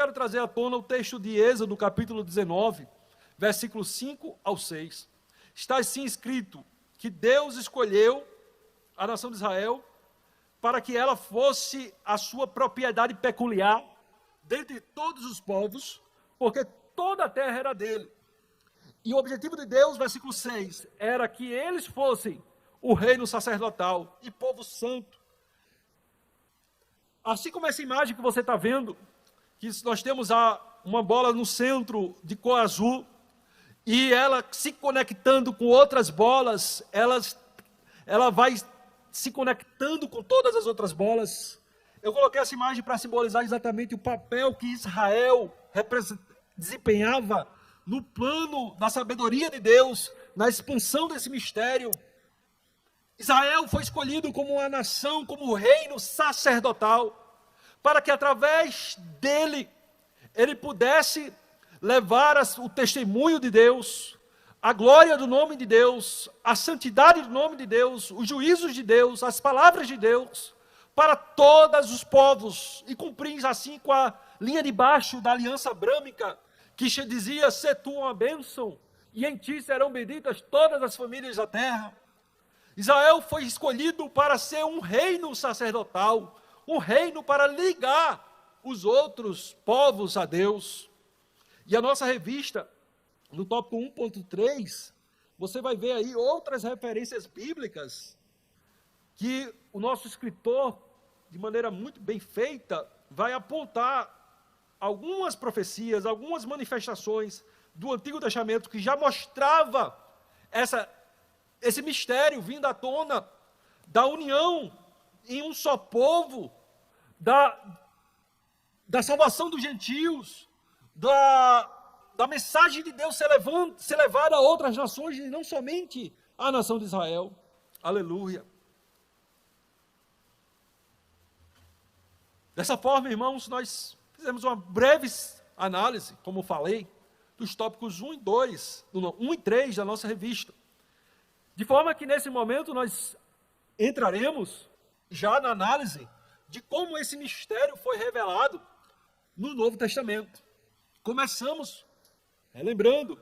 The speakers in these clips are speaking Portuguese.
quero trazer à tona o texto de Êxodo, capítulo 19, versículos 5 ao 6. Está assim escrito que Deus escolheu a nação de Israel para que ela fosse a sua propriedade peculiar dentre todos os povos, porque toda a terra era dele. E o objetivo de Deus, versículo 6, era que eles fossem o reino sacerdotal e povo santo. Assim como essa imagem que você está vendo, que nós temos uma bola no centro de cor azul, e ela se conectando com outras bolas, ela vai se conectando com todas as outras bolas. Eu coloquei essa imagem para simbolizar exatamente o papel que Israel desempenhava no plano da sabedoria de Deus, na expansão desse mistério. Israel foi escolhido como uma nação, como um reino sacerdotal, para que através dele, ele pudesse levar o testemunho de Deus, a glória do nome de Deus, a santidade do nome de Deus, os juízos de Deus, as palavras de Deus, para todos os povos, e cumprir assim com a linha de baixo da aliança abrâmica, que dizia: "Se tu uma bênção, e em ti serão benditas todas as famílias da terra." Israel foi escolhido para ser um reino sacerdotal, um reino para ligar os outros povos a Deus. E a nossa revista, no tópico 1.3, você vai ver aí outras referências bíblicas que o nosso escritor, de maneira muito bem feita, vai apontar algumas profecias, algumas manifestações do Antigo Testamento que já mostrava esse mistério vindo à tona da união em um só povo, da salvação dos gentios, da mensagem de Deus ser levada a outras nações e não somente à nação de Israel. Aleluia. Dessa forma, irmãos, nós fizemos uma breve análise, como falei, dos tópicos 1 e 3 da nossa revista. De forma que nesse momento nós entraremos já na análise de como esse mistério foi revelado no Novo Testamento. Começamos relembrando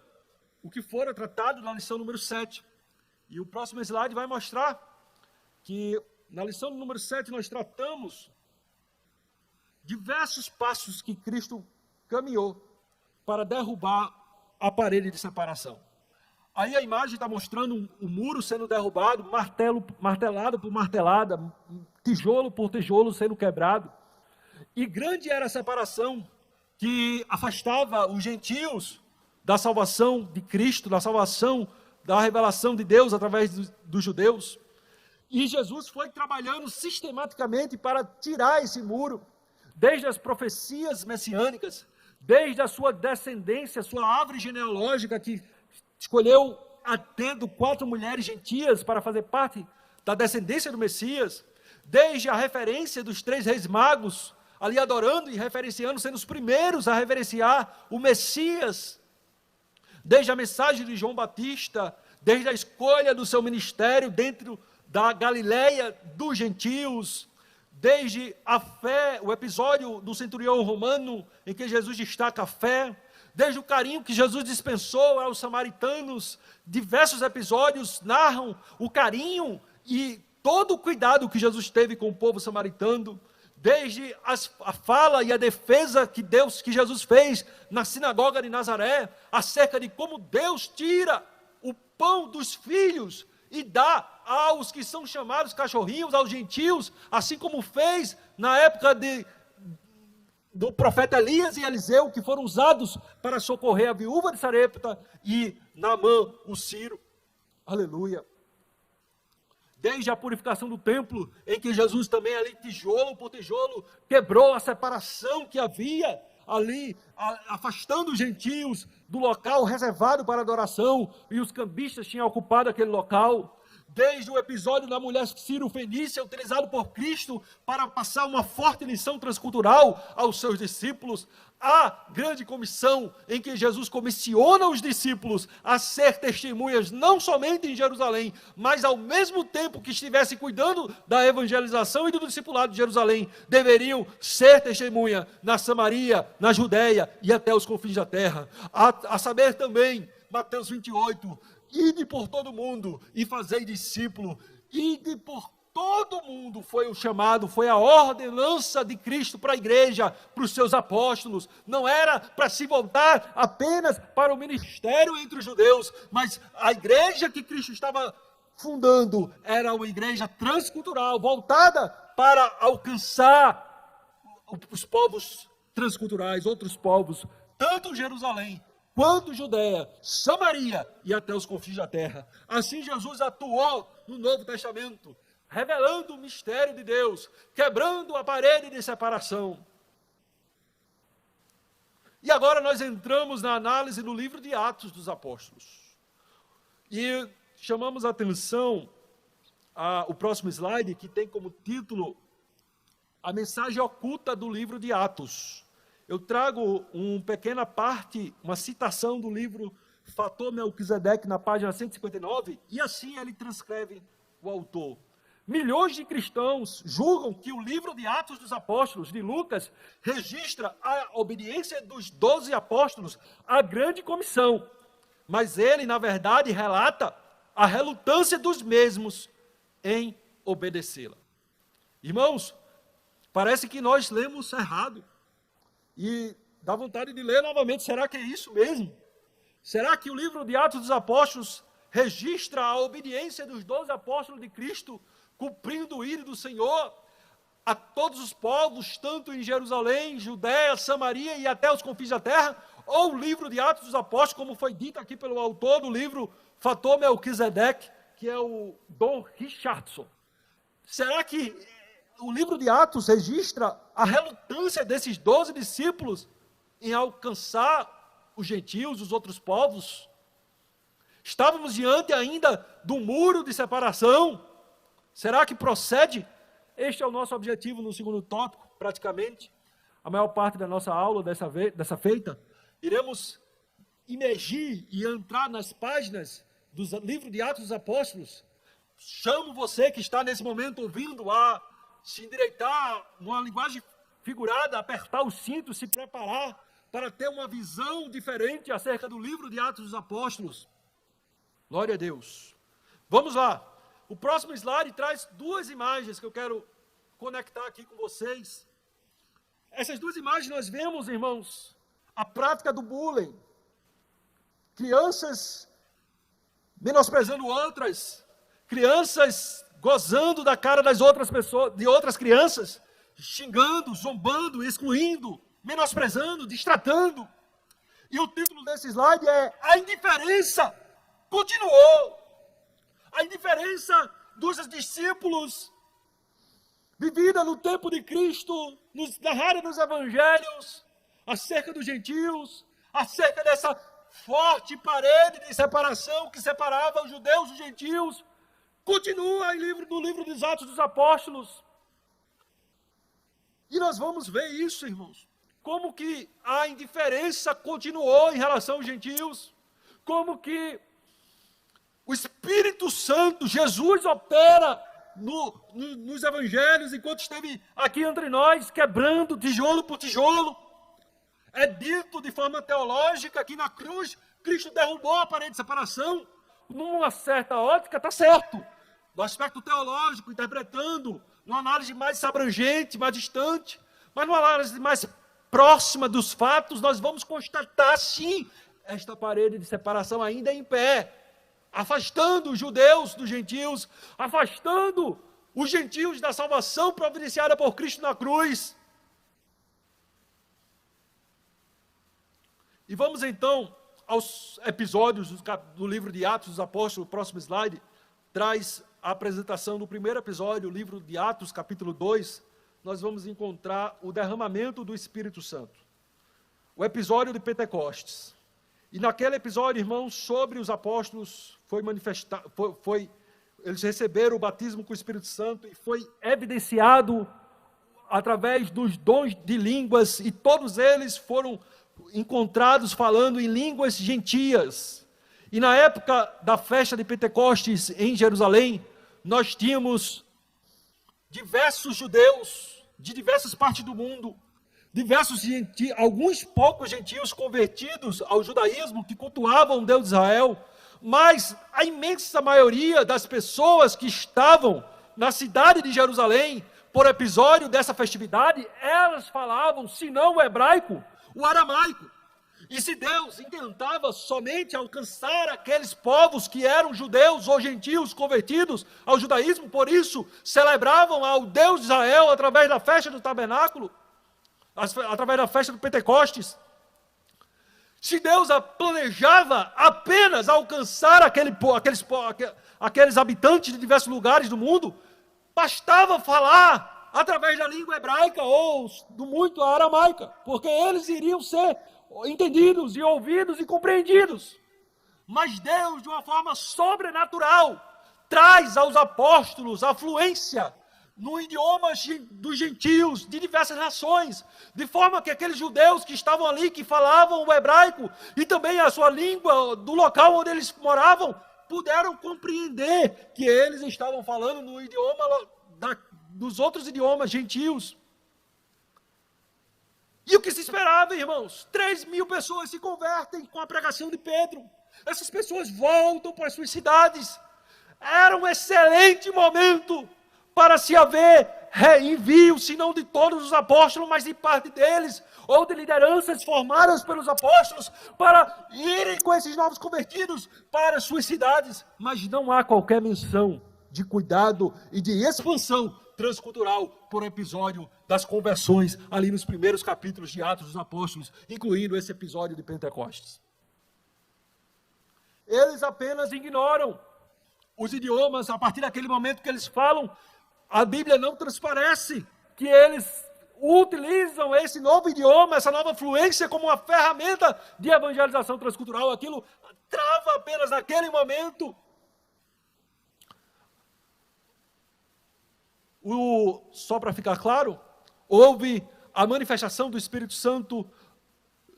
o que fora tratado na lição número 7. E o próximo slide vai mostrar que na lição número 7 nós tratamos diversos passos que Cristo caminhou para derrubar a parede de separação. Aí a imagem está mostrando um muro sendo derrubado, martelado por martelada, tijolo por tijolo sendo quebrado. E grande era a separação que afastava os gentios da salvação de Cristo, da salvação, da revelação de Deus através dos judeus. E Jesus foi trabalhando sistematicamente para tirar esse muro, desde as profecias messiânicas, desde a sua descendência, sua árvore genealógica, que escolheu atendo 4 mulheres gentias para fazer parte da descendência do Messias, desde a referência dos 3 reis magos, ali adorando e referenciando, sendo os primeiros a reverenciar o Messias, desde a mensagem de João Batista, desde a escolha do seu ministério dentro da Galileia dos gentios, desde a fé, o episódio do centurião romano, em que Jesus destaca a fé, desde o carinho que Jesus dispensou aos samaritanos, diversos episódios narram o carinho e todo o cuidado que Jesus teve com o povo samaritano, desde a fala e a defesa que Jesus fez na sinagoga de Nazaré, acerca de como Deus tira o pão dos filhos e dá aos que são chamados cachorrinhos, aos gentios, assim como fez na época do profeta Elias e Eliseu, que foram usados para socorrer a viúva de Sarepta e Naamã, o Ciro. Aleluia. Desde a purificação do templo, em que Jesus também ali, tijolo por tijolo, quebrou a separação que havia ali, afastando os gentios do local reservado para adoração, e os cambistas tinham ocupado aquele local. desde o episódio da mulher sírio-fenícia, utilizado por Cristo para passar uma forte lição transcultural aos seus discípulos, a grande comissão em que Jesus comissiona os discípulos a ser testemunhas não somente em Jerusalém, mas ao mesmo tempo que estivessem cuidando da evangelização e do discipulado de Jerusalém, deveriam ser testemunha na Samaria, na Judéia e até os confins da terra. A saber também, Mateus 28, ide por todo mundo e fazei discípulo, ide por todo mundo foi o chamado, foi a ordenança de Cristo para a igreja, para os seus apóstolos. Não era para se voltar apenas para o ministério entre os judeus, mas a igreja que Cristo estava fundando era uma igreja transcultural, voltada para alcançar os povos transculturais, outros povos, tanto Jerusalém, quanto Judéia, Samaria e até os confins da terra. Assim Jesus atuou no Novo Testamento, revelando o mistério de Deus, quebrando a parede de separação. E agora nós entramos na análise do livro de Atos dos Apóstolos. E chamamos a atenção o próximo slide, que tem como título a mensagem oculta do livro de Atos. Eu trago uma pequena parte, uma citação do livro Fator Melquisedeque, na página 159, e assim ele transcreve o autor. Milhões de cristãos julgam que o livro de Atos dos Apóstolos, de Lucas, registra a obediência dos 12 apóstolos à grande comissão, mas ele, na verdade, relata a relutância dos mesmos em obedecê-la. Irmãos, parece que nós lemos errado, e dá vontade de ler novamente. Será que é isso mesmo? Será que o livro de Atos dos Apóstolos registra a obediência dos 12 apóstolos de Cristo, cumprindo o ídolo do Senhor a todos os povos, tanto em Jerusalém, Judéia, Samaria e até os confins da terra? Ou o livro de Atos dos Apóstolos, como foi dito aqui pelo autor do livro Fator Melquisedeque, que é o Don Richardson? Será que o livro de Atos registra a relutância desses 12 discípulos em alcançar os gentios, os outros povos? Estávamos diante ainda do muro de separação. Será que procede? Este é o nosso objetivo no segundo tópico, praticamente. A maior parte da nossa aula dessa feita, iremos imergir e entrar nas páginas do livro de Atos dos Apóstolos. Chamo você que está nesse momento ouvindo a se endireitar, numa linguagem figurada, apertar o cinto, se preparar para ter uma visão diferente acerca do livro de Atos dos Apóstolos. Glória a Deus. Vamos lá. O próximo slide traz duas imagens que eu quero conectar aqui com vocês. Essas duas imagens nós vemos, irmãos, a prática do bullying. Crianças menosprezando outras, crianças gozando da cara das outras pessoas, de outras crianças, xingando, zombando, excluindo, menosprezando, distratando. E o título desse slide é A Indiferença Continuou. A indiferença dos discípulos, vivida no tempo de Cristo, narrada nos evangelhos, acerca dos gentios, acerca dessa forte parede de separação que separava os judeus dos gentios, continua no livro dos Atos dos Apóstolos. E nós vamos ver isso, irmãos. Como que a indiferença continuou em relação aos gentios. Como que o Espírito Santo, Jesus opera nos evangelhos, enquanto esteve aqui entre nós, quebrando tijolo por tijolo. É dito de forma teológica que na cruz, Cristo derrubou a parede de separação. Numa certa ótica, está certo. No aspecto teológico, interpretando, numa análise mais abrangente, mais distante, mas numa análise mais próxima dos fatos, nós vamos constatar, sim, esta parede de separação ainda em pé, afastando os judeus dos gentios, afastando os gentios da salvação providenciada por Cristo na cruz. E vamos então aos episódios do livro de Atos dos Apóstolos. O próximo slide traz a apresentação do primeiro episódio, o livro de Atos, capítulo 2. Nós vamos encontrar o derramamento do Espírito Santo. O episódio de Pentecostes. E naquele episódio, irmãos, sobre os apóstolos foi eles receberam o batismo com o Espírito Santo e foi evidenciado através dos dons de línguas, e todos eles foram encontrados falando em línguas gentias. E na época da festa de Pentecostes em Jerusalém, nós tínhamos diversos judeus de diversas partes do mundo, alguns poucos gentios convertidos ao judaísmo, que cultuavam o Deus de Israel, mas a imensa maioria das pessoas que estavam na cidade de Jerusalém, por episódio dessa festividade, elas falavam, se não o hebraico, o aramaico. E se Deus intentava somente alcançar aqueles povos que eram judeus ou gentios convertidos ao judaísmo, por isso celebravam ao Deus de Israel através da festa do tabernáculo, através da festa do Pentecostes. Se Deus planejava apenas alcançar aqueles habitantes de diversos lugares do mundo, bastava falar através da língua hebraica ou do muito aramaica, porque eles iriam ser entendidos e ouvidos e compreendidos. Mas Deus, de uma forma sobrenatural, traz aos apóstolos a fluência no idioma dos gentios, de diversas nações, de forma que aqueles judeus que estavam ali, que falavam o hebraico, e também a sua língua do local onde eles moravam, puderam compreender que eles estavam falando no idioma dos outros idiomas gentios. E o que se esperava, irmãos? 3.000 pessoas se convertem com a pregação de Pedro. Essas pessoas voltam para as suas cidades. Era um excelente momento para se haver envio, se não de todos os apóstolos, mas de parte deles, ou de lideranças formadas pelos apóstolos, para irem com esses novos convertidos para as suas cidades. Mas não há qualquer menção de cuidado e de expansão transcultural por episódio das conversões, ali nos primeiros capítulos de Atos dos Apóstolos, incluindo esse episódio de Pentecostes. Eles apenas ignoram os idiomas. A partir daquele momento que eles falam, a Bíblia não transparece que eles utilizam esse novo idioma, essa nova fluência como uma ferramenta de evangelização transcultural. Aquilo trava apenas naquele momento. Só para ficar claro, houve a manifestação do Espírito Santo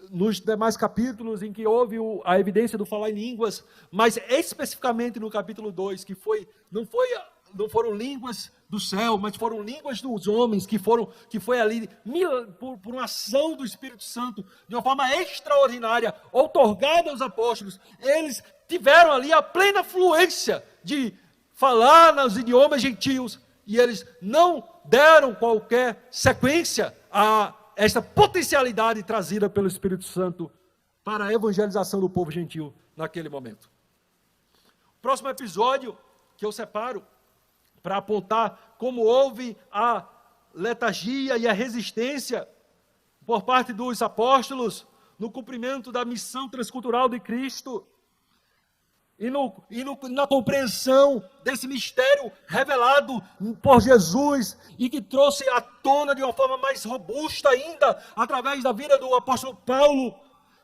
nos demais capítulos, em que houve a evidência do falar em línguas, mas especificamente no capítulo 2, que não foram línguas do céu, mas foram línguas dos homens, que foi ali, por uma ação do Espírito Santo, de uma forma extraordinária, outorgada aos apóstolos. Eles tiveram ali a plena fluência de falar nos idiomas gentios, e eles não deram qualquer sequência a esta potencialidade trazida pelo Espírito Santo para a evangelização do povo gentil naquele momento. O próximo episódio que eu separo para apontar como houve a letargia e a resistência por parte dos apóstolos no cumprimento da missão transcultural de Cristo na compreensão desse mistério revelado por Jesus e que trouxe à tona de uma forma mais robusta ainda, através da vida do apóstolo Paulo.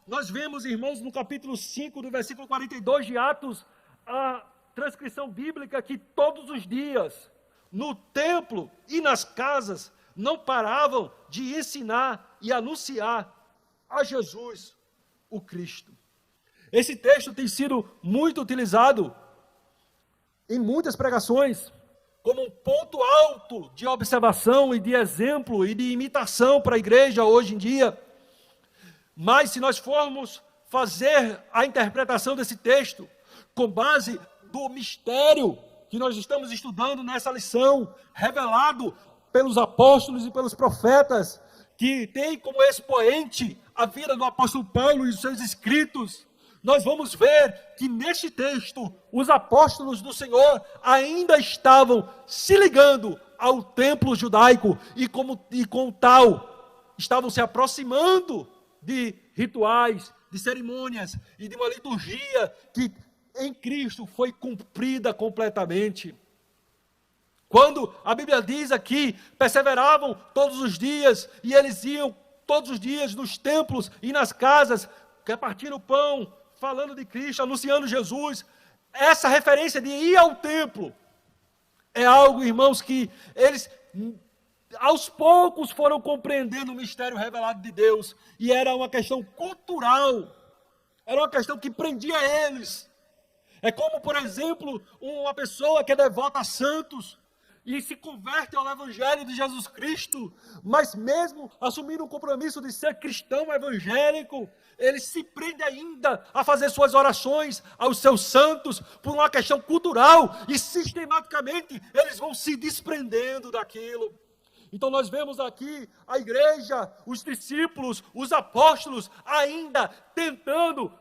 Nós vemos, irmãos, no capítulo 5, do versículo 42 de Atos, a transcrição bíblica que todos os dias, no templo e nas casas, não paravam de ensinar e anunciar a Jesus, o Cristo. Esse texto tem sido muito utilizado em muitas pregações, como um ponto alto de observação e de exemplo e de imitação para a igreja hoje em dia. Mas se nós formos fazer a interpretação desse texto com base do mistério que nós estamos estudando nessa lição, revelado pelos apóstolos e pelos profetas, que tem como expoente a vida do apóstolo Paulo e os seus escritos, nós vamos ver que neste texto, os apóstolos do Senhor ainda estavam se ligando ao templo judaico e com tal, estavam se aproximando de rituais, de cerimônias e de uma liturgia que em Cristo foi cumprida completamente. Quando a Bíblia diz aqui, perseveravam todos os dias, e eles iam todos os dias nos templos e nas casas, repartindo pão, falando de Cristo, anunciando Jesus. Essa referência de ir ao templo É algo, irmãos, que eles aos poucos foram compreendendo o mistério revelado de Deus. E era uma questão cultural. Era uma questão que prendia eles. É como, por exemplo, uma pessoa que é devota a santos e se converte ao Evangelho de Jesus Cristo, mas mesmo assumindo o compromisso de ser cristão evangélico, ele se prende ainda a fazer suas orações aos seus santos por uma questão cultural e sistematicamente eles vão se desprendendo daquilo. Então nós vemos aqui a igreja, os discípulos, os apóstolos ainda tentando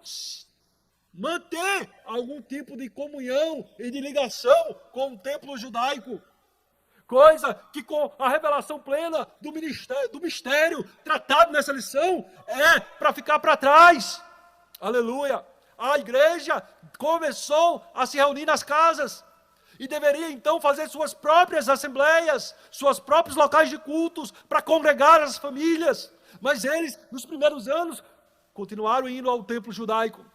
manter algum tipo de comunhão e de ligação com o templo judaico. Coisa que com a revelação plena do mistério tratado nessa lição é para ficar para trás. Aleluia! A igreja começou a se reunir nas casas e deveria então fazer suas próprias assembleias, seus próprios locais de cultos para congregar as famílias. Mas eles, nos primeiros anos, continuaram indo ao templo judaico.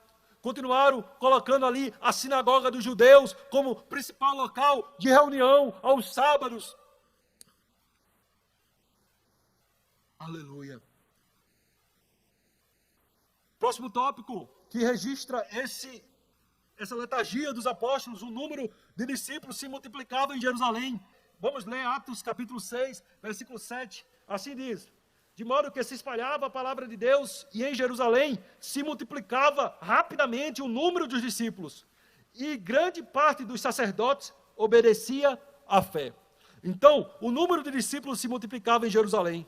Continuaram colocando ali a sinagoga dos judeus como principal local de reunião aos sábados. Aleluia. Próximo tópico que registra essa letargia dos apóstolos, o número de discípulos se multiplicava em Jerusalém. Vamos ler Atos capítulo 6, versículo 7. Assim diz: de modo que se espalhava a palavra de Deus e em Jerusalém se multiplicava rapidamente o número dos discípulos. E grande parte dos sacerdotes obedecia à fé. Então, o número de discípulos se multiplicava em Jerusalém,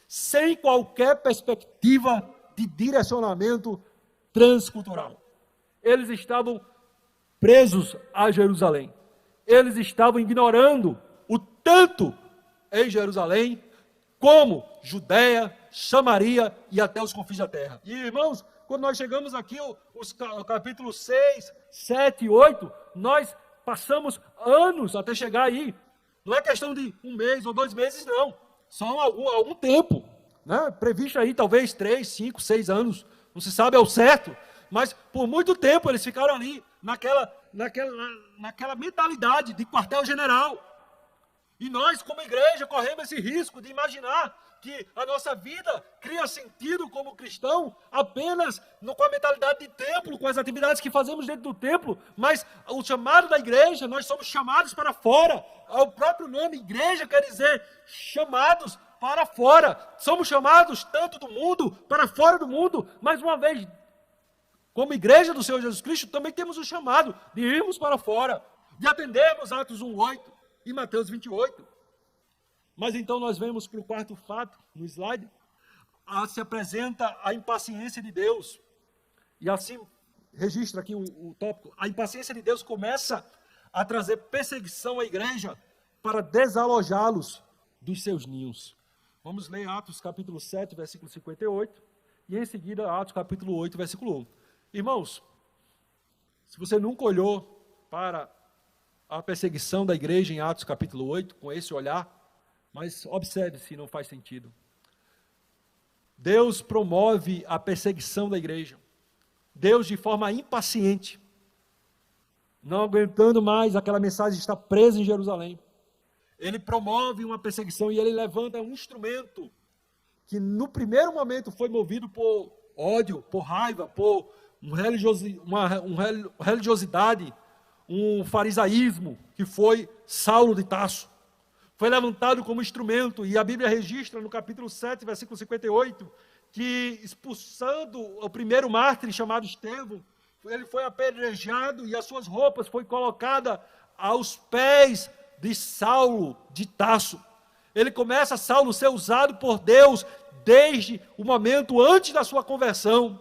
sem qualquer perspectiva de direcionamento transcultural. Eles estavam presos a Jerusalém. Eles estavam ignorando o tanto em Jerusalém, como Judeia, Samaria e até os confins da terra. E, irmãos, quando nós chegamos aqui, o capítulo 6, 7 e 8, nós passamos anos até chegar aí. Não é questão de 1 mês ou 2 meses, não. São algum tempo, né? Previsto aí talvez 3, 5, 6 anos. Não se sabe ao certo. Mas por muito tempo eles ficaram ali, naquela mentalidade de quartel-general. E nós, como igreja, corremos esse risco de imaginar que a nossa vida cria sentido como cristão apenas com a mentalidade de templo, com as atividades que fazemos dentro do templo, mas o chamado da igreja, nós somos chamados para fora. O próprio nome igreja quer dizer chamados para fora. Somos chamados tanto do mundo para fora do mundo, mais uma vez, como igreja do Senhor Jesus Cristo, também temos o chamado de irmos para fora, de atendermos Atos 1:8 e Mateus 28. Mas então nós vemos para o quarto fato, no slide, se apresenta a impaciência de Deus. E assim, registra aqui o tópico, a impaciência de Deus começa a trazer perseguição à igreja para desalojá-los dos seus ninhos. Vamos ler Atos capítulo 7, versículo 58, e em seguida Atos capítulo 8, versículo 1. Irmãos, se você nunca olhou para a perseguição da igreja em Atos capítulo 8, com esse olhar, mas observe se não faz sentido. Deus promove a perseguição da igreja. Deus, de forma impaciente, não aguentando mais aquela mensagem de estar preso em Jerusalém, ele promove uma perseguição e ele levanta um instrumento que no primeiro momento foi movido por ódio, por raiva, por uma religiosidade, um farisaísmo, que foi Saulo de Tarso. Foi levantado como instrumento, e a Bíblia registra no capítulo 7, versículo 58, que expulsando o primeiro mártir chamado Estevão, ele foi apedrejado e as suas roupas foi colocada aos pés de Saulo de Tarso. Saulo a ser usado por Deus desde o momento antes da sua conversão.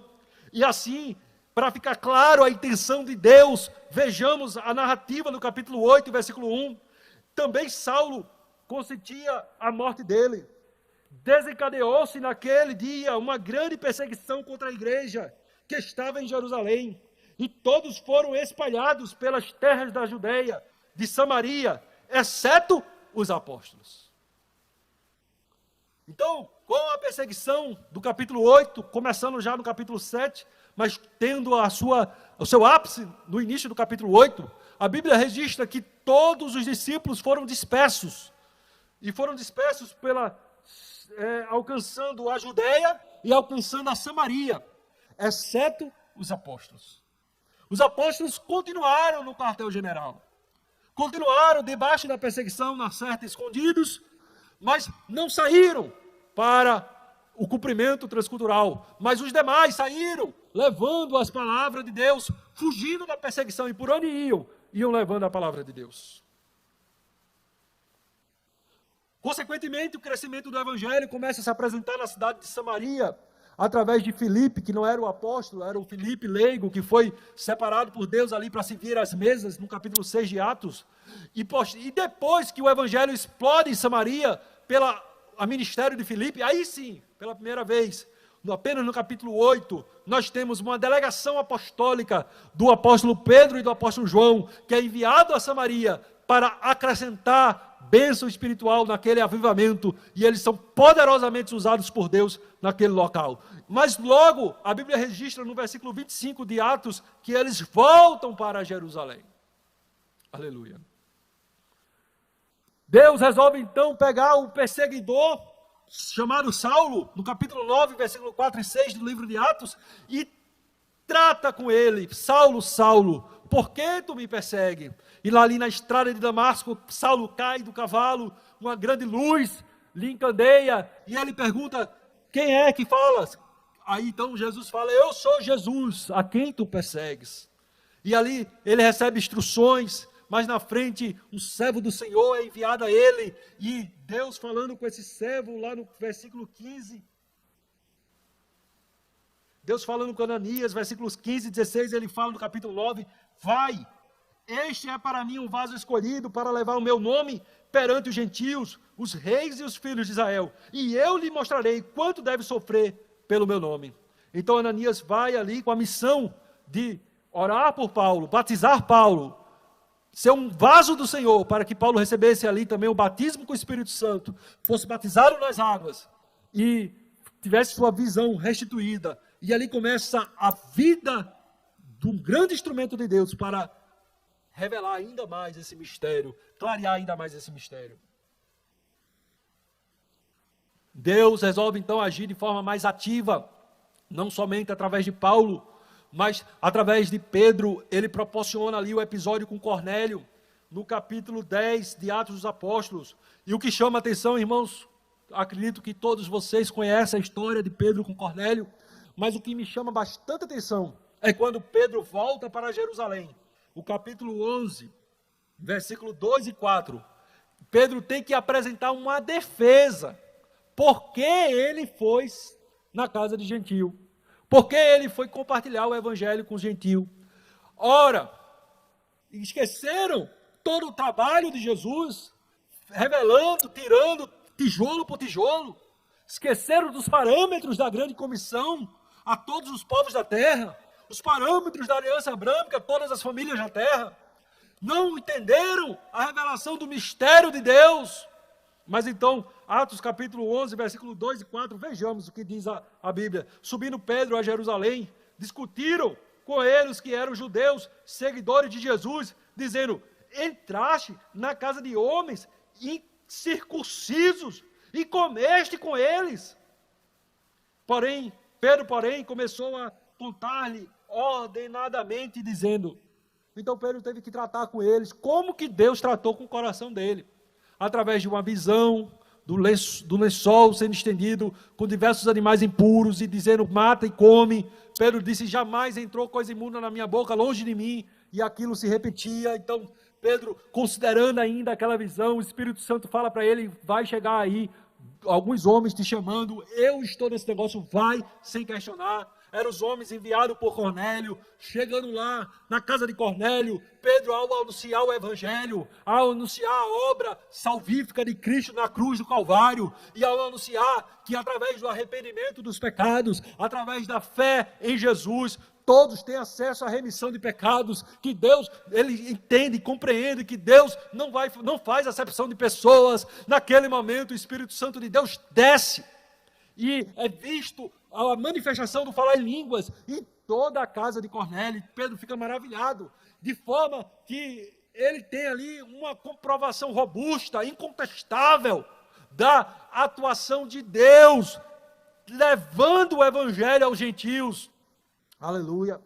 E assim, para ficar claro a intenção de Deus, vejamos a narrativa no capítulo 8, versículo 1. Também Saulo consentia a morte dele. Desencadeou-se naquele dia uma grande perseguição contra a igreja que estava em Jerusalém. E todos foram espalhados pelas terras da Judeia, de Samaria, exceto os apóstolos. Então, com a perseguição do capítulo 8, começando já no capítulo 7, mas tendo o seu ápice no início do capítulo 8, a Bíblia registra que todos os discípulos foram dispersos. E foram dispersos alcançando a Judeia e alcançando a Samaria, exceto os apóstolos. Os apóstolos continuaram no quartel-general. Continuaram debaixo da perseguição, na certa, escondidos, mas não saíram para o cumprimento transcultural. Mas os demais saíram, levando as palavras de Deus, fugindo da perseguição. E por onde iam? Iam levando a palavra de Deus. Consequentemente, o crescimento do evangelho começa a se apresentar na cidade de Samaria, através de Filipe, que não era o apóstolo, era o Filipe leigo, que foi separado por Deus ali para servir às mesas, no capítulo 6 de Atos. E depois que o evangelho explode em Samaria, pelo ministério de Filipe, aí sim, pela primeira vez, apenas no capítulo 8, nós temos uma delegação apostólica do apóstolo Pedro e do apóstolo João, que é enviado a Samaria para acrescentar bênção espiritual naquele avivamento, e eles são poderosamente usados por Deus naquele local. Mas logo, a Bíblia registra no versículo 25 de Atos, que eles voltam para Jerusalém. Aleluia. Deus resolve então pegar o perseguidor, chamado Saulo, no capítulo 9, versículo 4 e 6 do livro de Atos, e trata com ele: Saulo, Saulo, por que tu me persegue? E lá ali na estrada de Damasco, Saulo cai do cavalo, uma grande luz lhe encandeia, e ele pergunta: quem é que falas? Aí então Jesus fala: eu sou Jesus, a quem tu persegues. E ali ele recebe instruções, mas na frente um servo do Senhor é enviado a ele, e Deus falando com esse servo lá no versículo 15, Deus falando com Ananias, versículos 15 e 16, ele fala no capítulo 9, vai, este é para mim um vaso escolhido para levar o meu nome perante os gentios, os reis e os filhos de Israel, e eu lhe mostrarei quanto deve sofrer pelo meu nome. Então Ananias vai ali com a missão de orar por Paulo, batizar Paulo, ser um vaso do Senhor, para que Paulo recebesse ali também o batismo com o Espírito Santo, fosse batizado nas águas, e tivesse sua visão restituída. E ali começa a vida de um grande instrumento de Deus para revelar ainda mais esse mistério, clarear ainda mais esse mistério. Deus resolve então agir de forma mais ativa, não somente através de Paulo, mas através de Pedro. Ele proporciona ali o episódio com Cornélio, no capítulo 10 de Atos dos Apóstolos. E o que chama a atenção, irmãos, acredito que todos vocês conhecem a história de Pedro com Cornélio, mas o que me chama bastante atenção é quando Pedro volta para Jerusalém. O capítulo 11, versículo 2 e 4. Pedro tem que apresentar uma defesa. Por que ele foi na casa de gentio? Por que ele foi compartilhar o evangelho com os gentios? Ora, esqueceram todo o trabalho de Jesus, revelando, tirando tijolo por tijolo. Esqueceram dos parâmetros da grande comissão a todos os povos da terra, os parâmetros da aliança branca a todas as famílias da terra. Não entenderam a revelação do mistério de Deus. Mas então, Atos capítulo 11, versículo 2 e 4, vejamos o que diz a Bíblia. Subindo Pedro a Jerusalém, discutiram com eles que eram judeus, seguidores de Jesus, dizendo: entraste na casa de homens incircuncisos e comeste com eles. Pedro, começou a contar-lhe ordenadamente, dizendo... Então Pedro teve que tratar com eles como que Deus tratou com o coração dele, através de uma visão do lençol sendo estendido com diversos animais impuros e dizendo: mata e come. Pedro disse: jamais entrou coisa imunda na minha boca, longe de mim, e aquilo se repetia. Então Pedro, considerando ainda aquela visão, o Espírito Santo fala para ele: vai chegar aí alguns homens te chamando, eu estou nesse negócio, vai, sem questionar. Eram os homens enviados por Cornélio. Chegando lá na casa de Cornélio, Pedro, ao anunciar o evangelho, ao anunciar a obra salvífica de Cristo na cruz do Calvário, e ao anunciar que através do arrependimento dos pecados, através da fé em Jesus, todos têm acesso à remissão de pecados, que Deus, ele entende e compreende que Deus não faz acepção de pessoas. Naquele momento o Espírito Santo de Deus desce, e é visto a manifestação do falar em línguas em toda a casa de Cornélio. Pedro fica maravilhado, de forma que ele tem ali uma comprovação robusta, incontestável, da atuação de Deus, levando o evangelho aos gentios. Aleluia.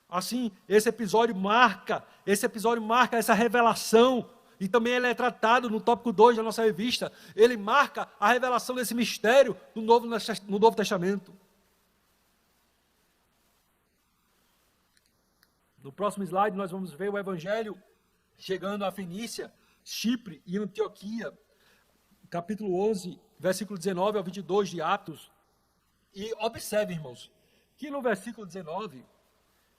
Assim, esse episódio marca essa revelação, e também ele é tratado no tópico 2 da nossa revista. Ele marca a revelação desse mistério no Novo Testamento. No próximo slide nós vamos ver o evangelho chegando à Fenícia, Chipre e Antioquia, capítulo 11, versículo 19 ao 22 de Atos. E observe, irmãos, que no versículo 19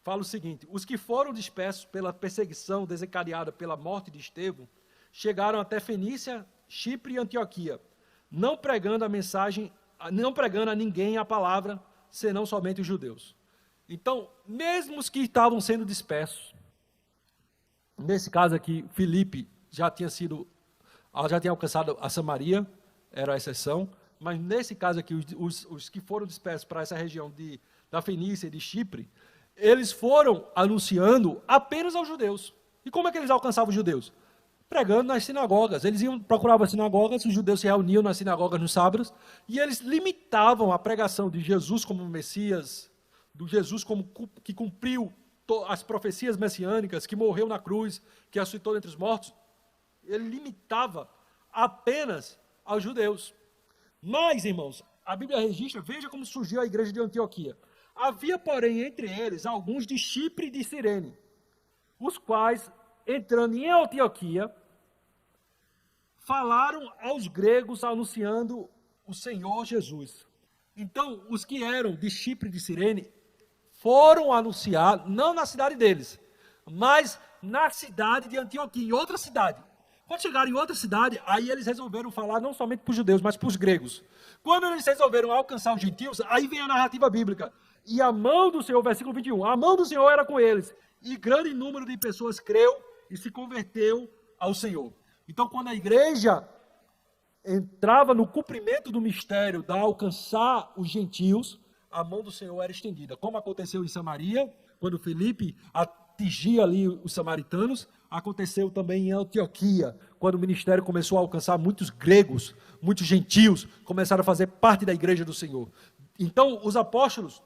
fala o seguinte: os que foram dispersos pela perseguição desencadeada pela morte de Estevão chegaram até Fenícia, Chipre e Antioquia, não pregando a ninguém a palavra, senão somente os judeus. Então, mesmo os que estavam sendo dispersos, nesse caso aqui, Filipe já tinha alcançado a Samaria, era a exceção, mas nesse caso aqui, os que foram dispersos para essa região da Fenícia e de Chipre, eles foram anunciando apenas aos judeus. E como é que eles alcançavam os judeus? Pregando nas sinagogas. Eles procuravam as sinagogas, os judeus se reuniam nas sinagogas nos sábados, e eles limitavam a pregação de Jesus como Messias, do Jesus que cumpriu as profecias messiânicas, que morreu na cruz, que ressuscitou dentre os mortos. Ele limitava apenas aos judeus. Mas, irmãos, a Bíblia registra, veja como surgiu a igreja de Antioquia. Havia, porém, entre eles, alguns de Chipre e de Cirene, os quais, entrando em Antioquia, falaram aos gregos anunciando o Senhor Jesus. Então, os que eram de Chipre e de Cirene foram anunciar, não na cidade deles, mas na cidade de Antioquia, em outra cidade. Quando chegaram em outra cidade, aí eles resolveram falar não somente para os judeus, mas para os gregos. Quando eles resolveram alcançar os gentios, aí vem a narrativa bíblica. E a mão do Senhor, versículo 21, a mão do Senhor era com eles, e grande número de pessoas creu e se converteu ao Senhor. Então, quando a igreja entrava no cumprimento do mistério de alcançar os gentios, a mão do Senhor era estendida, como aconteceu em Samaria, quando Filipe atingia ali os samaritanos, aconteceu também em Antioquia, quando o ministério começou a alcançar muitos gregos, muitos gentios, começaram a fazer parte da igreja do Senhor. Então, os apóstolos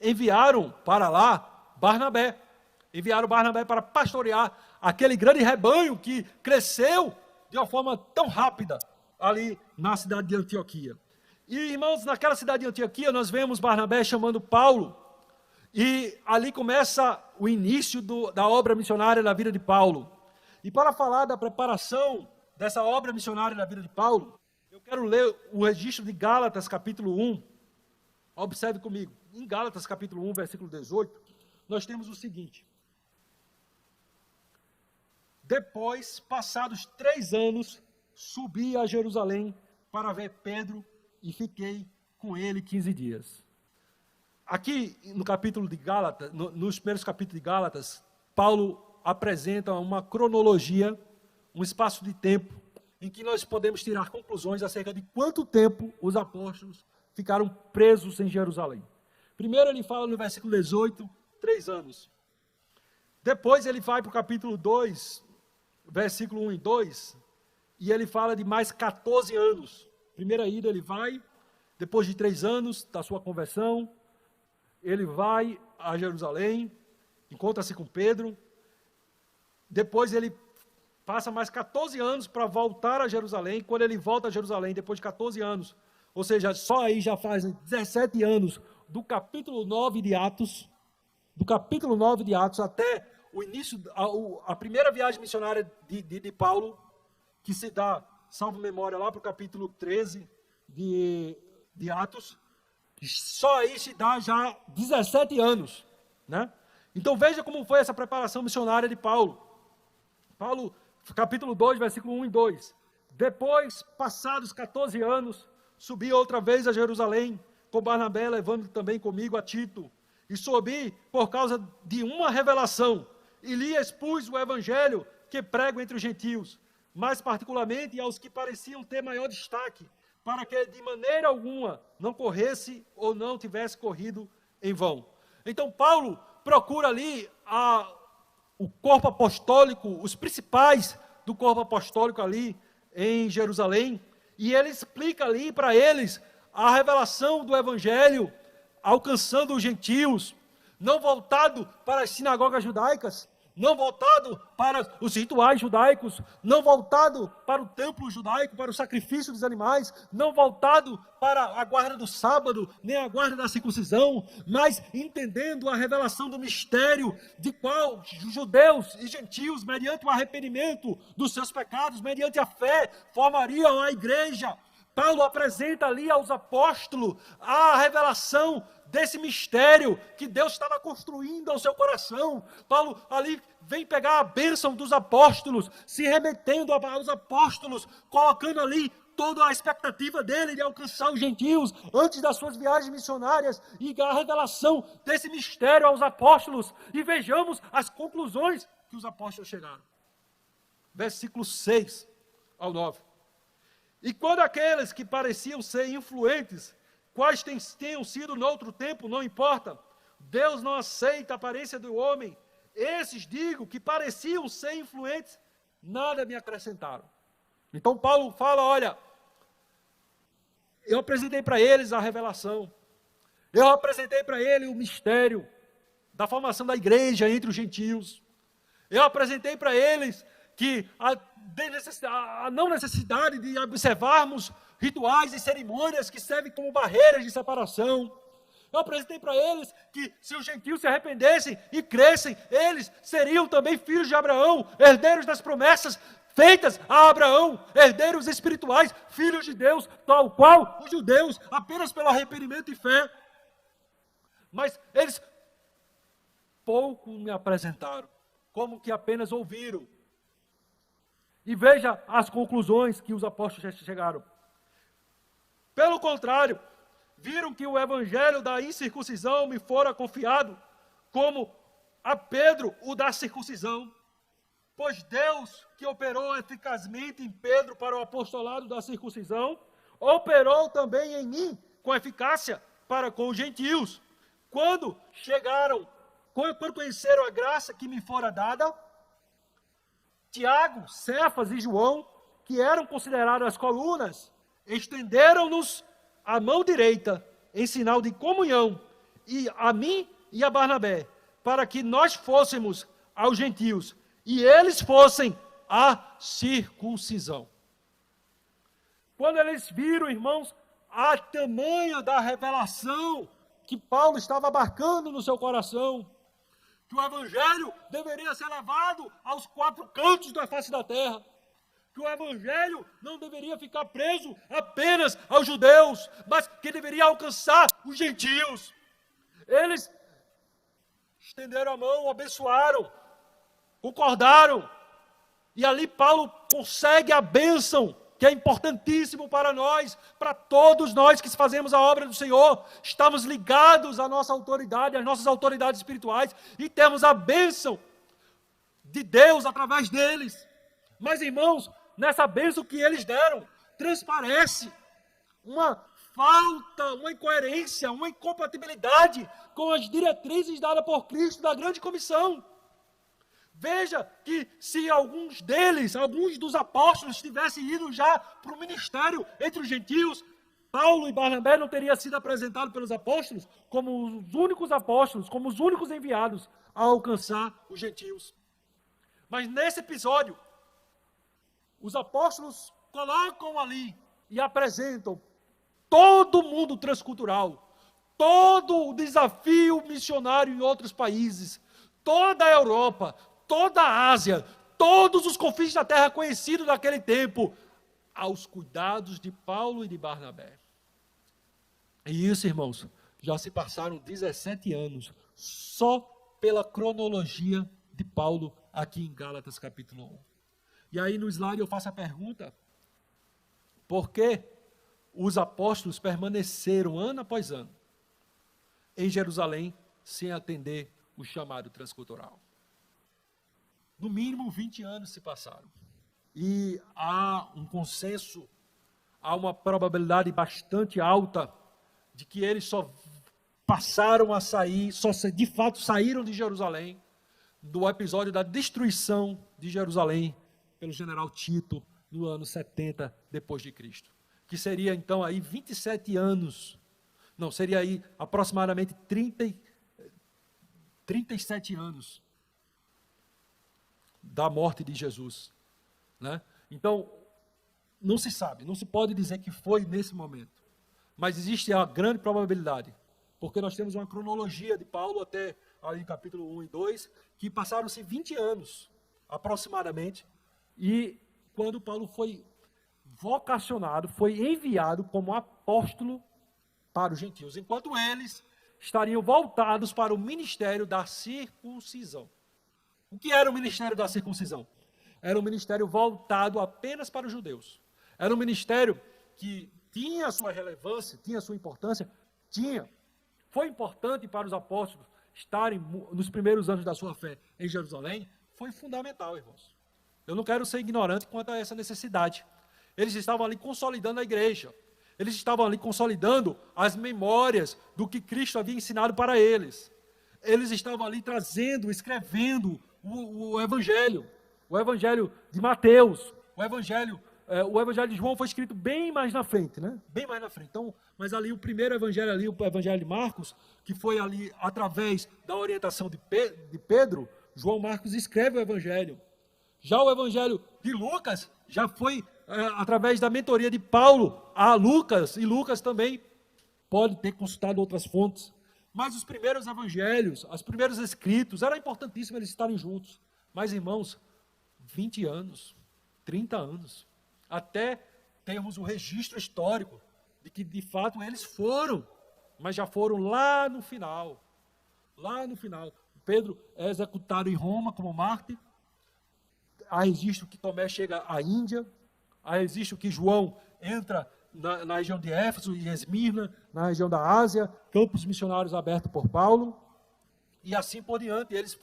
enviaram para lá Barnabé para pastorear aquele grande rebanho que cresceu de uma forma tão rápida ali na cidade de Antioquia. E, irmãos, naquela cidade de Antioquia, nós vemos Barnabé chamando Paulo, e ali começa o início da obra missionária na vida de Paulo. E para falar da preparação dessa obra missionária na vida de Paulo, eu quero ler o registro de Gálatas, capítulo 1. Observe comigo. Em Gálatas, capítulo 1, versículo 18, nós temos o seguinte: depois, passados 3 anos, subi a Jerusalém para ver Pedro e fiquei com ele 15 dias. Aqui no capítulo de Gálatas, nos primeiros capítulos de Gálatas, Paulo apresenta uma cronologia, um espaço de tempo, em que nós podemos tirar conclusões acerca de quanto tempo os apóstolos ficaram presos em Jerusalém. Primeiro ele fala no versículo 18, 3 anos. Depois ele vai para o capítulo 2, versículo 1 e 2, e ele fala de mais 14 anos. Primeira ida ele vai, depois de 3 anos da sua conversão, ele vai a Jerusalém, encontra-se com Pedro, depois ele passa mais 14 anos para voltar a Jerusalém. Quando ele volta a Jerusalém, depois de 14 anos, ou seja, só aí já fazem 17 anos do capítulo 9 de Atos, até o início, a primeira viagem missionária de Paulo, que se dá, salvo memória, lá para o capítulo 13 de Atos, só aí se dá já 17 anos, né? Então veja como foi essa preparação missionária de Paulo. Paulo, capítulo 2, versículo 1 e 2. Depois, passados 14 anos, subi outra vez a Jerusalém, com Barnabé, levando também comigo a Tito. E subi por causa de uma revelação, e lhe expus o evangelho que prego entre os gentios, mais particularmente aos que pareciam ter maior destaque, para que de maneira alguma não corresse ou não tivesse corrido em vão. Então Paulo procura ali o corpo apostólico, os principais do corpo apostólico ali em Jerusalém, e ele explica ali para eles a revelação do Evangelho, alcançando os gentios, não voltado para as sinagogas judaicas, não voltado para os rituais judaicos, não voltado para o templo judaico, para o sacrifício dos animais, não voltado para a guarda do sábado, nem a guarda da circuncisão, mas entendendo a revelação do mistério de qual judeus e gentios, mediante o arrependimento dos seus pecados, mediante a fé, formariam a igreja. Paulo apresenta ali aos apóstolos a revelação desse mistério que Deus estava construindo ao seu coração. Paulo ali vem pegar a bênção dos apóstolos, se remetendo aos apóstolos, colocando ali toda a expectativa dele de alcançar os gentios antes das suas viagens missionárias, e a revelação desse mistério aos apóstolos. E vejamos as conclusões que os apóstolos chegaram. Versículos 6 ao 9. E quando aqueles que pareciam ser influentes, quais tenham sido no outro tempo, não importa, Deus não aceita a aparência do homem. Esses, digo, que pareciam ser influentes, nada me acrescentaram. Então Paulo fala, olha, eu apresentei para eles a revelação, eu apresentei para eles o mistério da formação da igreja entre os gentios, eu apresentei para eles que a não necessidade de observarmos rituais e cerimônias que servem como barreiras de separação. Eu apresentei para eles que se os gentios se arrependessem e crescem, eles seriam também filhos de Abraão, herdeiros das promessas feitas a Abraão, herdeiros espirituais, filhos de Deus, tal qual os judeus, apenas pelo arrependimento e fé. Mas eles pouco me apresentaram, como que apenas ouviram. E veja as conclusões que os apóstolos chegaram. Pelo contrário, viram que o evangelho da incircuncisão me fora confiado, como a Pedro o da circuncisão. Pois Deus, que operou eficazmente em Pedro para o apostolado da circuncisão, operou também em mim com eficácia para com os gentios. Quando conheceram a graça que me fora dada, Tiago, Cefas e João, que eram considerados as colunas, estenderam-nos a mão direita em sinal de comunhão, e a mim e a Barnabé, para que nós fôssemos aos gentios, e eles fossem a circuncisão. Quando eles viram, irmãos, a tamanho da revelação que Paulo estava abarcando no seu coração, que o evangelho deveria ser levado aos quatro cantos da face da terra, que o evangelho não deveria ficar preso apenas aos judeus, mas que deveria alcançar os gentios. Eles estenderam a mão, abençoaram, concordaram, e ali Paulo consegue a bênção, que é importantíssimo para nós, para todos nós que fazemos a obra do Senhor. Estamos ligados à nossa autoridade, às nossas autoridades espirituais, e temos a bênção de Deus através deles. Mas, irmãos, nessa bênção que eles deram, transparece uma falta, uma incoerência, uma incompatibilidade com as diretrizes dadas por Cristo da grande comissão. Veja que se alguns dos apóstolos tivessem ido já para o ministério entre os gentios, Paulo e Barnabé não teriam sido apresentados pelos apóstolos como os únicos apóstolos, como os únicos enviados a alcançar os gentios. Mas nesse episódio, os apóstolos colocam ali e apresentam todo o mundo transcultural, todo o desafio missionário em outros países, toda a Europa, toda a Ásia, todos os confins da terra conhecidos naquele tempo, aos cuidados de Paulo e de Barnabé. E isso, irmãos, já se passaram 17 anos, só pela cronologia de Paulo aqui em Gálatas capítulo 1. E aí no slide eu faço a pergunta, por que os apóstolos permaneceram ano após ano em Jerusalém sem atender o chamado transcultural? No mínimo 20 anos se passaram. E há um consenso há uma probabilidade bastante alta de que eles só passaram a sair, de fato saíram de Jerusalém, do episódio da destruição de Jerusalém pelo general Tito no ano 70 depois de Cristo, que seria então aí 27 anos, não, seria aí aproximadamente 37 anos da morte de Jesus, né? Então, não se sabe, não se pode dizer que foi nesse momento, mas existe a grande probabilidade, porque nós temos uma cronologia de Paulo até ali capítulo 1 e 2, que passaram-se 20 anos, aproximadamente, e quando Paulo foi vocacionado, foi enviado como apóstolo para os gentios, enquanto eles estariam voltados para o ministério da circuncisão. O que era o ministério da circuncisão? Era um ministério voltado apenas para os judeus. Era um ministério que tinha a sua relevância, tinha a sua importância, foi importante para os apóstolos estarem nos primeiros anos da sua fé em Jerusalém, foi fundamental, irmãos. Eu não quero ser ignorante quanto a essa necessidade. Eles estavam ali consolidando a igreja. Eles estavam ali consolidando as memórias do que Cristo havia ensinado para eles. Eles estavam ali trazendo, escrevendo o Evangelho de Mateus, o Evangelho de João foi escrito bem mais na frente, né? Bem mais na frente. Então, mas ali o primeiro evangelho ali, o Evangelho de Marcos, que foi ali através da orientação de Pedro, João Marcos escreve o Evangelho. Já o Evangelho de Lucas já foi através da mentoria de Paulo a Lucas, e Lucas também pode ter consultado outras fontes. Mas os primeiros evangelhos, os primeiros escritos, era importantíssimo eles estarem juntos. Mas, irmãos, 20 anos, 30 anos, até termos o registro histórico de que, de fato, eles foram, mas já foram lá no final. Lá no final. Pedro é executado em Roma como mártir. Há registro que Tomé chega à Índia. Há registro que João entra na região de Éfeso e Esmirna, na região da Ásia, campos missionários abertos por Paulo, e assim por diante. Eles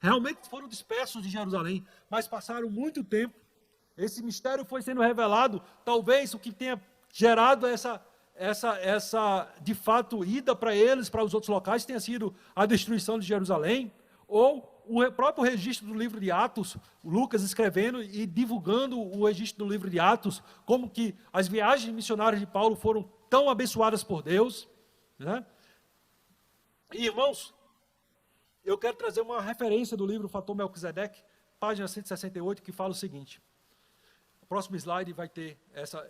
realmente foram dispersos de Jerusalém, mas passaram muito tempo. Esse mistério foi sendo revelado, talvez o que tenha gerado essa de fato, ida para eles, para os outros locais, tenha sido a destruição de Jerusalém, ou o próprio registro do livro de Atos, Lucas escrevendo e divulgando o registro do livro de Atos, como que as viagens missionárias de Paulo foram tão abençoadas por Deus, né? E, irmãos, eu quero trazer uma referência do livro Fator Melquisedeque, página 168, que fala o seguinte. O próximo slide vai ter essa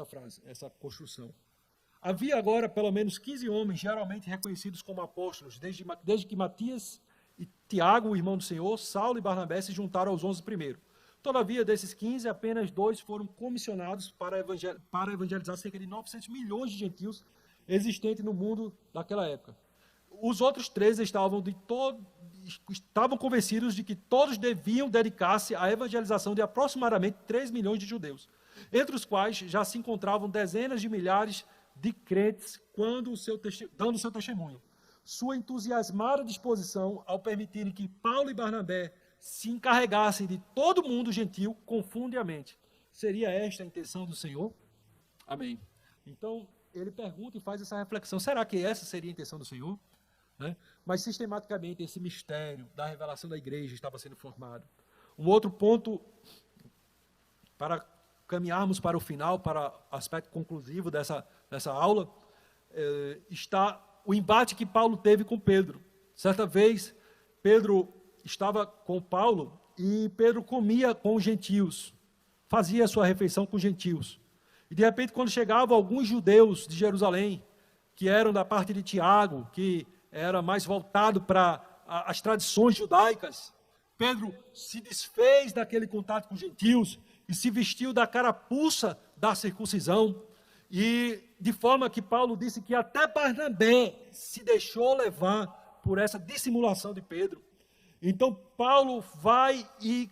frase, essa construção. Havia agora pelo menos 15 homens, geralmente reconhecidos como apóstolos, desde que Matias e Tiago, o irmão do Senhor, Saulo e Barnabé se juntaram aos 11 primeiro. Todavia, desses 15, apenas 2 foram comissionados para evangelizar cerca de 900 milhões de gentios existentes no mundo daquela época. Os outros 13 estavam convencidos de que todos deviam dedicar-se à evangelização de aproximadamente 3 milhões de judeus, entre os quais já se encontravam dezenas de milhares de crentes dando o seu testemunho. Sua entusiasmada disposição ao permitirem que Paulo e Barnabé se encarregassem de todo mundo gentil confunde a mente. Seria esta a intenção do Senhor? Amém. Então, ele pergunta e faz essa reflexão. Será que essa seria a intenção do Senhor? Né? Mas, sistematicamente, esse mistério da revelação da igreja estava sendo formado. Um outro ponto, para caminharmos para o final, para o aspecto conclusivo dessa aula, está o embate que Paulo teve com Pedro. Certa vez, Pedro estava com Paulo e Pedro comia com os gentios, fazia a sua refeição com os gentios. E, de repente, quando chegavam alguns judeus de Jerusalém, que eram da parte de Tiago, que era mais voltado para as tradições judaicas, Pedro se desfez daquele contato com os gentios e se vestiu da carapuça da circuncisão, e de forma que Paulo disse que até Barnabé se deixou levar por essa dissimulação de Pedro. Então Paulo vai e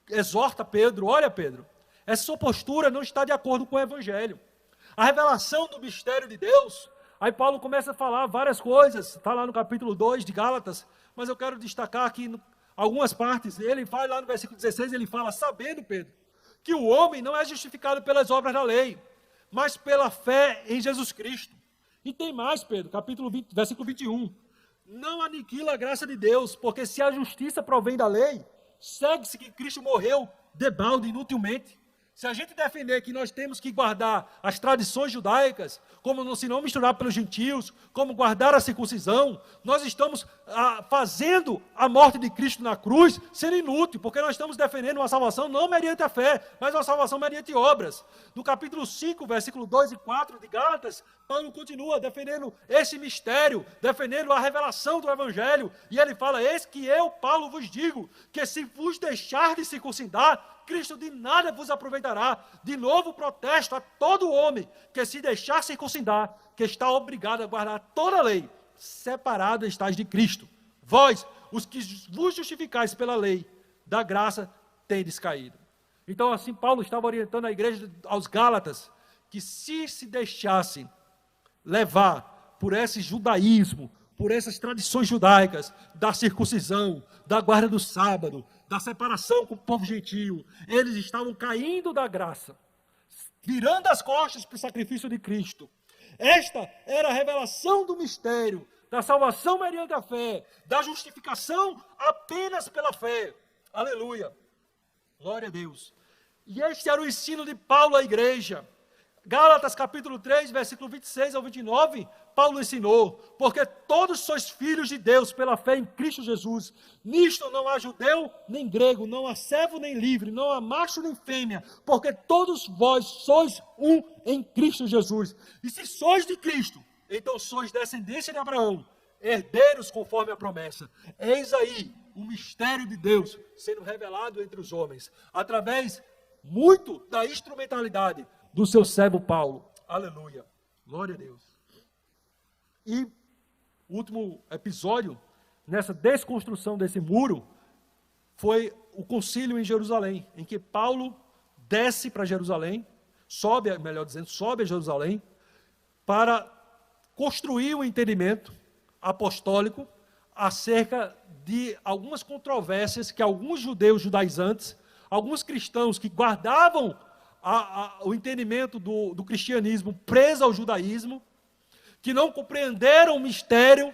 exorta Pedro: olha, Pedro, essa sua postura não está de acordo com o Evangelho. A revelação do mistério de Deus. Aí Paulo começa a falar várias coisas, está lá no capítulo 2 de Gálatas, mas eu quero destacar aqui algumas partes. Ele vai lá no versículo 16, ele fala: sabendo, Pedro, que o homem não é justificado pelas obras da lei, mas pela fé em Jesus Cristo. E tem mais, Pedro, capítulo 20, versículo 21. Não aniquila a graça de Deus, porque se a justiça provém da lei, segue-se que Cristo morreu debalde, inutilmente. Se a gente defender que nós temos que guardar as tradições judaicas, como se não misturar pelos gentios, como guardar a circuncisão, nós estamos fazendo a morte de Cristo na cruz sendo inútil, porque nós estamos defendendo uma salvação não mediante a fé, mas uma salvação mediante obras. No capítulo 5, versículo 2 e 4 de Gálatas, Paulo continua defendendo esse mistério, defendendo a revelação do Evangelho, e ele fala: eis que eu, Paulo, vos digo, que se vos deixar de circuncidar, Cristo de nada vos aproveitará. De novo protesto a todo homem que se deixar circuncidar, que está obrigado a guardar toda a lei, separado estáis de Cristo. Vós, os que vos justificais pela lei, da graça tendes caído. Então assim Paulo estava orientando a igreja, aos Gálatas, que se deixassem levar por esse judaísmo, por essas tradições judaicas, da circuncisão, da guarda do sábado, da separação com o povo gentio, eles estavam caindo da graça, virando as costas para o sacrifício de Cristo. Esta era a revelação do mistério, da salvação mediante a fé, da justificação apenas pela fé. Aleluia. Glória a Deus. E este era o ensino de Paulo à igreja. Gálatas capítulo 3, versículo 26 ao 29, Paulo ensinou: porque todos sois filhos de Deus pela fé em Cristo Jesus. Nisto não há judeu nem grego, não há servo nem livre, não há macho nem fêmea, porque todos vós sois um em Cristo Jesus. E se sois de Cristo, então sois descendência de Abraão, herdeiros conforme a promessa. Eis aí o mistério de Deus sendo revelado entre os homens, através muito da instrumentalidade do seu servo Paulo. Aleluia. Glória a Deus. E o último episódio nessa desconstrução desse muro foi o concílio em Jerusalém, em que Paulo desce para Jerusalém, sobe a Jerusalém, para construir um entendimento apostólico acerca de algumas controvérsias que alguns judeus judaizantes, alguns cristãos que guardavam o entendimento do cristianismo preso ao judaísmo, que não compreenderam o mistério,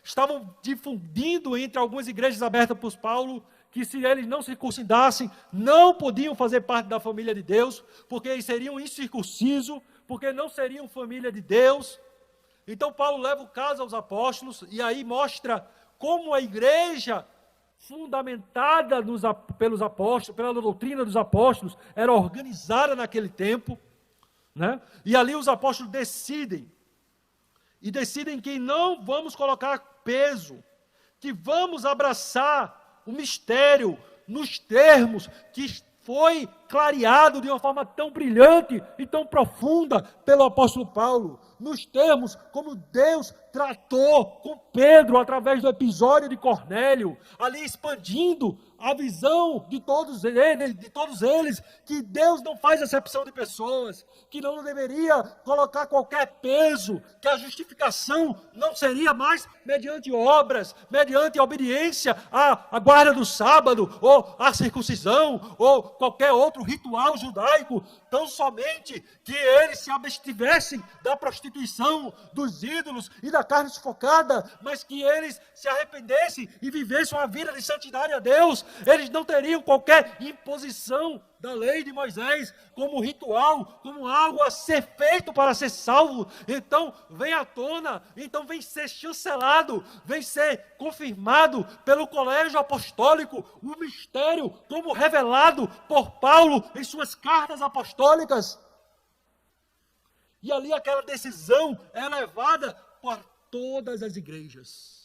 estavam difundindo entre algumas igrejas abertas por Paulo, que se eles não circuncidassem, não podiam fazer parte da família de Deus, porque eles seriam incircuncisos, porque não seriam família de Deus. Então Paulo leva o caso aos apóstolos, e aí mostra como a igreja, fundamentada pelos apóstolos, pela doutrina dos apóstolos, era organizada naquele tempo, né? E ali os apóstolos decidem que não vamos colocar peso, que vamos abraçar o mistério nos termos que foi clareado de uma forma tão brilhante e tão profunda pelo apóstolo Paulo, nos termos como Deus tratou com Pedro através do episódio de Cornélio, ali expandindo a visão de todos eles, que Deus não faz acepção de pessoas, que não deveria colocar qualquer peso, que a justificação não seria mais mediante obras, mediante a obediência à guarda do sábado, ou à circuncisão, ou qualquer outro ritual judaico, tão somente que eles se abstivessem da prostituição, dos ídolos e da carne sufocada, mas que eles se arrependessem e vivessem uma vida de santidade a Deus. Eles não teriam qualquer imposição da lei de Moisés, como ritual, como algo a ser feito para ser salvo. Então vem à tona, então vem ser chancelado, vem ser confirmado pelo colégio apostólico, o mistério como revelado por Paulo em suas cartas apostólicas. E ali aquela decisão é levada por todas as igrejas.